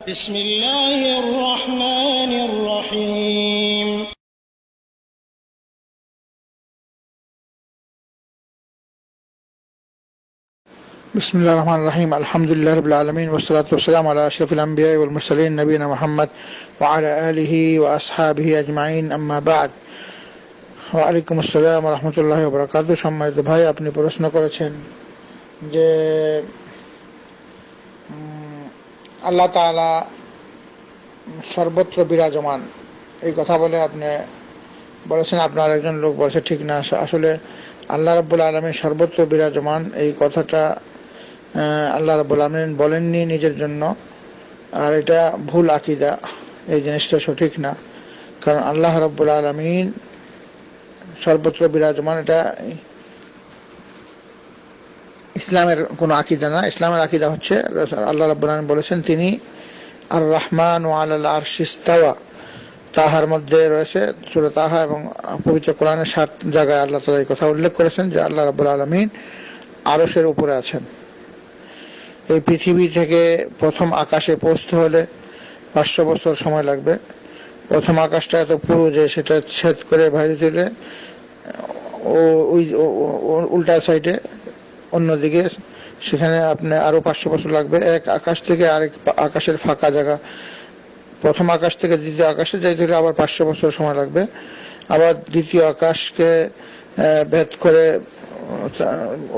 بسم الله الرحمن الرحيم بسم الله الرحمن الرحيم الحمد لله رب العالمين والصلاة والسلام على أشرف الأنبياء والمرسلين نبينا محمد وعلى آله وأصحابه أجمعين أما بعد ওয়ালাইকুম আসসালাম ওয়া রাহমাতুল্লাহি ওয়া বারাকাতুহু। সম্মানিত ভাই, আপনি প্রশ্ন করেছেন যে আল্লাহ তাআলা সর্বত্র বিরাজমান, এই কথা বলে আপনি বলেছেন, আপনার একজন লোক বলেছে ঠিক না। আসলে আল্লাহ রাব্বুল আলামিন সর্বত্র বিরাজমান এই কথাটা আল্লাহ রাব্বুল আলামিন বলেননি নিজের জন্য, আর এটা ভুল আকীদা, এই জিনিসটা সঠিক না। কারণ আল্লাহ রাব্বুল আলামিন সর্বত্র বিরাজমান এটা ইসলামের কোনো আকীদা না। ইসলামের আকীদা হচ্ছে আল্লাহ রাব্বুল আলামিন বলেছেন তিনি আর রহমান ওয়া আলাল আরশি ইস্তাওয়া, তাহার মধ্যে রয়েছে সূরা তাহা এবং পবিত্র কোরআনের 7 জায়গায় আল্লাহ তাআলা এই কথা উল্লেখ করেছেন যে আল্লাহ রাব্বুল আলামিন আরশের উপরে আছেন। এই পৃথিবী থেকে প্রথম আকাশে পৌঁছতে হলে 500 বছর সময় লাগবে। প্রথম আকাশটা এত পুরো যে সেটা ছেদ করে বাইরে তুলে ওই উল্টা সাইডে অন্যদিকে সেখানে আপনি আরো 500 বছর লাগবে। এক আকাশ থেকে আরেক আকাশের ফাঁকা জায়গা, প্রথম আকাশ থেকে দ্বিতীয় আকাশে যাইতে হলে আবার 500 বছর সময় লাগবে। আবার দ্বিতীয় আকাশকে ভেদ করে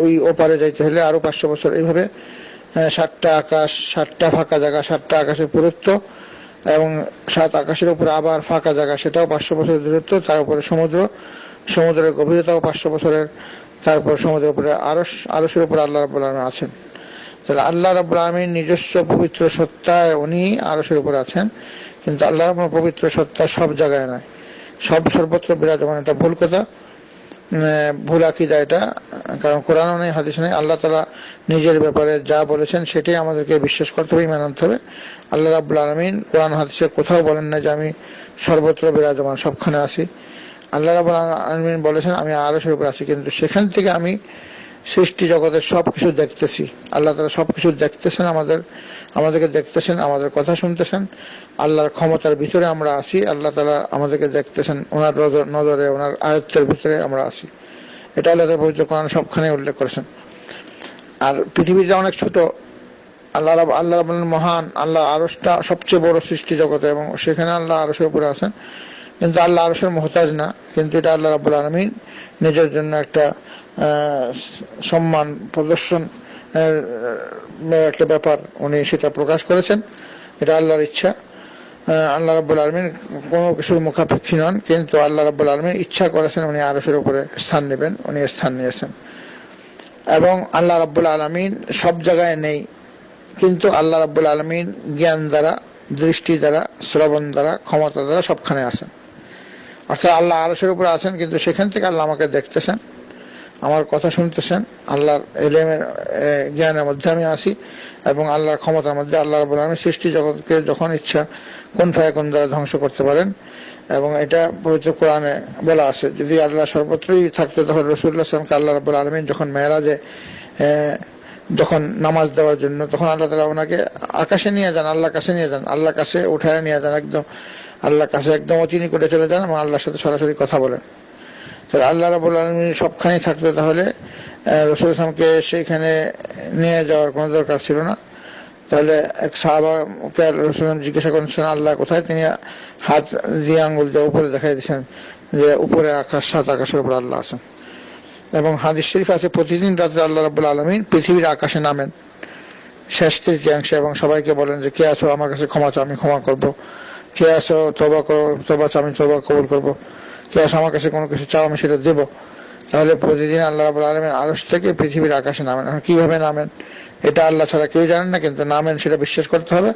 ওই ওপারে যাইতে হলে আরো 500 বছর। এইভাবে 7টা আকাশ, 7টা ফাঁকা জায়গা, 7টা আকাশের পুরুত্ব এবং 7 আকাশের উপরে আবার ফাঁকা জায়গা, সেটাও 500 বছরের দূরত্ব। তার উপরে সমুদ্রের গভীরতাও 500 বছরের। তারপর সমুদ্রের উপরে আরশের উপরে আল্লাহ রাব্বুল আলামিন আছেন। তাহলে আল্লাহ রাব্বুল আলামিন নিজস্ব পবিত্র সত্তায় উনি আরশের উপরে আছেন, কিন্তু আল্লাহ রাব্বুল পবিত্র সত্তা সব জায়গায় নয়, সর্বত্র বিরাজমান। এটা ভুল কথা, ভুল আকীদা এটা। কারণ কোরআনও নেই, হাদিসও নেই। আল্লাহ তাআলা নিজের ব্যাপারে যা বলেছেন সেটাই আমাদেরকে বিশ্বাস করতে হবে, ঈমান আনতে হবে। আল্লাহ রাব্বুল আলামিন কোরআন হাদিসে কোথাও বলেন না যে আমি সর্বত্র বিরাজমান, সবখানে আছি। আল্লাহ রাব্বুল আলামিন বলেছেন আমি আরশের উপরে আছি, কিন্তু সেখান থেকে আমি সৃষ্টি জগতের সবকিছু দেখতেছি। আল্লাহ তাআলা সবকিছু দেখতেছেন, আমাদেরকে দেখতেছেন, আমাদের কথা শুনতেছেন। আল্লাহর ক্ষমতার ভিতরে আমরা আছি, আল্লাহ তাআলা আমাদেরকে দেখতেছেন, ওনার নজরে, ওনার আয়ত্তের ভিতরে আমরা আছি। এটা আল্লাহ তাআলা পবিত্র কোরআনে সবখানে উল্লেখ করেছেন। আর পৃথিবীটা অনেক ছোট, আল্লাহ রাব্বুল মহান, আল্লাহ আরশটা সবচেয়ে বড় সৃষ্টি জগতে এবং সেখানে আল্লাহ আরশের উপরে আছেন। কিন্তু আল্লাহ আরশের মুহতাজ না, কিন্তু এটা আল্লাহ রাব্বুল আলামিন নিজের জন্য একটা সম্মান প্রদর্শন একটা ব্যাপার, উনি সেটা প্রকাশ করেছেন। এটা আল্লাহর ইচ্ছা। আল্লাহ রাব্বুল আলামিন কোনো কিছুর মুখাপেক্ষী নন, কিন্তু আল্লাহ রাব্বুল আলামিন ইচ্ছা করেছেন উনি আরশের উপরে স্থান নেবেন, উনি স্থান নিয়েছেন। এবং আল্লাহ রাব্বুল আলামিন সব জায়গায় নেই, কিন্তু আল্লাহ রাব্বুল আলামিন জ্ঞান দ্বারা, দৃষ্টি দ্বারা, শ্রবণ দ্বারা, ক্ষমতা দ্বারা সবখানে আছেন। অর্থাৎ আল্লাহ আরশের উপরে আছেন, কিন্তু সেখান থেকে আল্লাহ আমাকে দেখতেছেন, আমার কথা শুনতেছেন। আল্লাহর ইলমের জ্ঞানের মধ্যে আমি আছি এবং আল্লাহর ক্ষমতার মধ্যে। আল্লাহ রাব্বুল আলামিন সৃষ্টি জগৎকে যখন ইচ্ছা কোন ফায়াকুন দ্বারা ধ্বংস করতে পারেন, এবং এটা পবিত্র কোরআনে বলা আছে। যদি আল্লাহ সর্বত্রই থাকতো তাহলে রাসূলুল্লাহ সাল্লাল্লাহু আলাইহি ওয়াসাল্লামকে আল্লাহ রাব্বুল আলামিন যখন মেরাজে যখন নামাজ দেওয়ার জন্য, তখন আল্লাহ তাআলা ওনাকে আকাশে নিয়ে যান, আল্লাহর কাছে নিয়ে যান, আল্লাহর কাছে উঠায় নিয়ে যান, একদম আল্লাহর কাছে একদম অচিনি করে চলে যান এবং আল্লাহর সাথে সরাসরি কথা বলেন। তাহলে আল্লাহ রাব্বুল আলামিন সবখানেই থাকতো, তাহলে রাসূলুল্লাহ সাল্লাল্লাহু আলাইহি ওয়াসাল্লামকে সেখানে নিয়ে যাওয়ার কোনো দরকার ছিল না। তাহলে এক সাহাবাকে রাসূলুল্লাহ জিজ্ঞাসা করেছেন আল্লাহ কোথায়, তিনি হাত দিয়ে আঙ্গুল দিয়ে উপরে দেখাই দিয়েছেন যে উপরে আকাশ, 7 আকাশের উপর আল্লাহ আছেন। এবং হাদিস শরীফ আছে প্রতিদিন রাতে আল্লাহ রাব্বুল আলামিন পৃথিবীর আকাশে নামেন শেষ তৃতীয়াংশে এবং সবাইকে বলেন যে কে আছো আমার কাছে ক্ষমা চাও, আমি ক্ষমা করব। কে আছো তওবা করো, তওবা চাও, আমি তওবা কবুল করব। কে আছো আমার কাছে কোনো কিছু চাও, আমি সেটা দেব। তাহলে প্রতিদিন আল্লাহ রাব্বুল আলামিন আরশ থেকে পৃথিবীর আকাশে নামেন। এখন কিভাবে নামেন এটা আল্লাহ ছাড়া কেউ জানেন না, কিন্তু নামেন সেটা বিশ্বাস করতে হবে।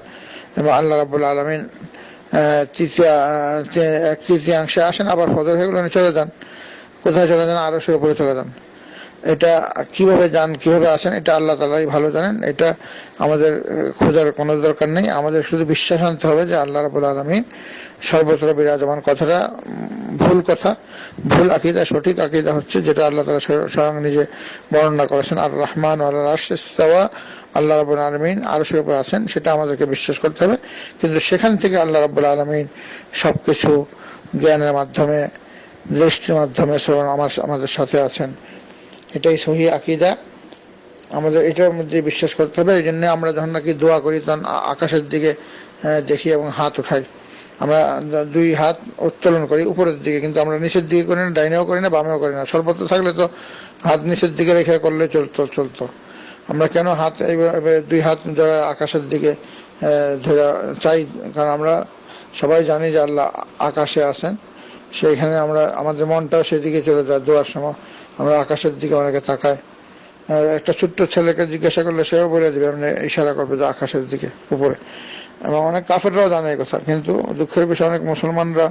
এবং আল্লাহ রাব্বুল আলামিন এক তৃতীয়াংশে আসেন, আবার ফজর হয়ে গেলে উনি চলে যান। কোথায় চলে যান? আরশের উপরে চলে যান। এটা কিভাবে যান, কিভাবে আসেন, এটা আল্লাহ তাআলাই ভালো জানেন। এটা আমাদের খোঁজার কোনো দরকার নেই। আমাদের শুধু বিশ্বাস আনতে হবে যে আল্লাহ রাব্বুল আলামিন সর্বত্র বিরাজমান। কথাটা ভুল কথা, ভুল আকীদা। সঠিক আকীদা হচ্ছে যেটা আল্লাহ তাআলা স্বয়ং নিজে বর্ণনা করেছেন, আর রহমান আলাল আরশি ইস্তাওয়া আল্লাহ রাব্বুল আলামিন আরশের উপরে আছেন সেটা আমাদেরকে বিশ্বাস করতে হবে, কিন্তু সেখান থেকে আল্লাহ রাব্বুল আলামিন সবকিছু জ্ঞানের মাধ্যমে, দৃষ্টির মাধ্যমে আমাদের সাথে আছেন। এটাই সহি আকীদা, আমাদের এটার মধ্যে বিশ্বাস করতে হবে। এই জন্য আমরা যখন নাকি দোয়া করি তখন আকাশের দিকে দেখি এবং হাত উঠাই, আমরা দুই হাত উত্তোলন করি উপরের দিকে, কিন্তু আমরা নিচের দিকে করি না, ডাইনেও করি না, বামেও করি না। সর্বত্র থাকলে তো হাত নিচের দিকে রেখে করলে চলতো। আমরা কেন হাত এইভাবে দুই হাত ধরে আকাশের দিকে ধরে চাই? কারণ আমরা সবাই জানি যে আল্লাহ আকাশে আছেন, সেইখানে আমরা আমাদের মনটাও সেদিকে চলে যায়। দোয়ার সময় আমরা আকাশের দিকে অনেকে তাকায়, একটা ছোট্ট ছেলেকে জিজ্ঞাসা করলে সেও বলে দিবে, আপনি ইশারা করবে যে আকাশের দিকে উপরে। এবং অনেক কাফেররাও জানে এই কথা, কিন্তু দুঃখের বিষয় অনেক মুসলমানরা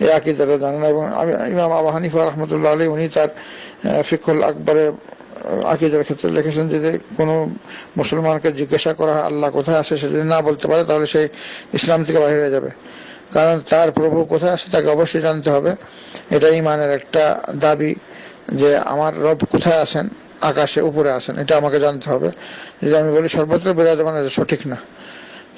এই আকীদাটা জানে না। এবং ইমাম আবু হানিফা রাহমাতুল্লাহ আলাইহি উনি তার ফিকহুল আকবরে আকীদার ক্ষেত্রে লিখেছেন যে কোনো মুসলমানকে জিজ্ঞাসা করা হয় আল্লাহ কোথায় আসে, সে যদি না বলতে পারে তাহলে সে ইসলাম থেকে বাইরে হয়ে যাবে। কারণ তার প্রভু কোথায় আসে তাকে অবশ্যই জানতে হবে। এটা ঈমানের একটা দাবি যে আমার রব কোথায় আছেন, আকাশে উপরে আছেন, এটা আমাকে জানতে হবে। যদি আমি বলি সর্বত্র বিরাজমান, এটা সঠিক না।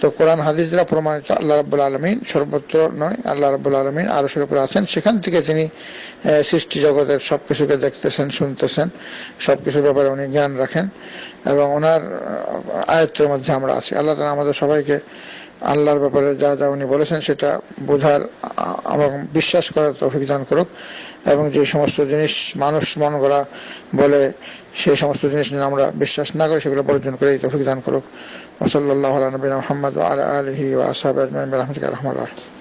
তো কোরআন হাদিস দ্বারা প্রমাণিত আল্লাহ রাব্বুল আলামিন সর্বত্র নয়, আল্লাহ রাব্বুল আলামিন আরশের উপরে আছেন। সেখান থেকে তিনি সৃষ্টি জগতের সবকিছুকে দেখতেছেন, শুনতেছেন, সবকিছুর ব্যাপারে উনি জ্ঞান রাখেন এবং ওনার আয়ত্তের মধ্যে আমরা আছি। আল্লাহ তাআলা আমাদের সবাইকে আল্লাহর ব্যাপারে যা যা উনি বলেছেন সেটা বোঝার এবং বিশ্বাস করার তৌফিক দান করুক, এবং যে সমস্ত জিনিস মানুষ মন গড়া বলে সেই সমস্ত জিনিস নিয়ে আমরা বিশ্বাস না করি সেগুলো বর্জন করে এই তৌফিক দান করুক। ওয়া সাল্লাল্লাহু আলা নবিয়িনা মুহাম্মদ ওয়া আলা আলিহি ওয়া আসহাবিহি আজমাইন বিরহমাতিকা ইয়া আরহামার রাহিমিন।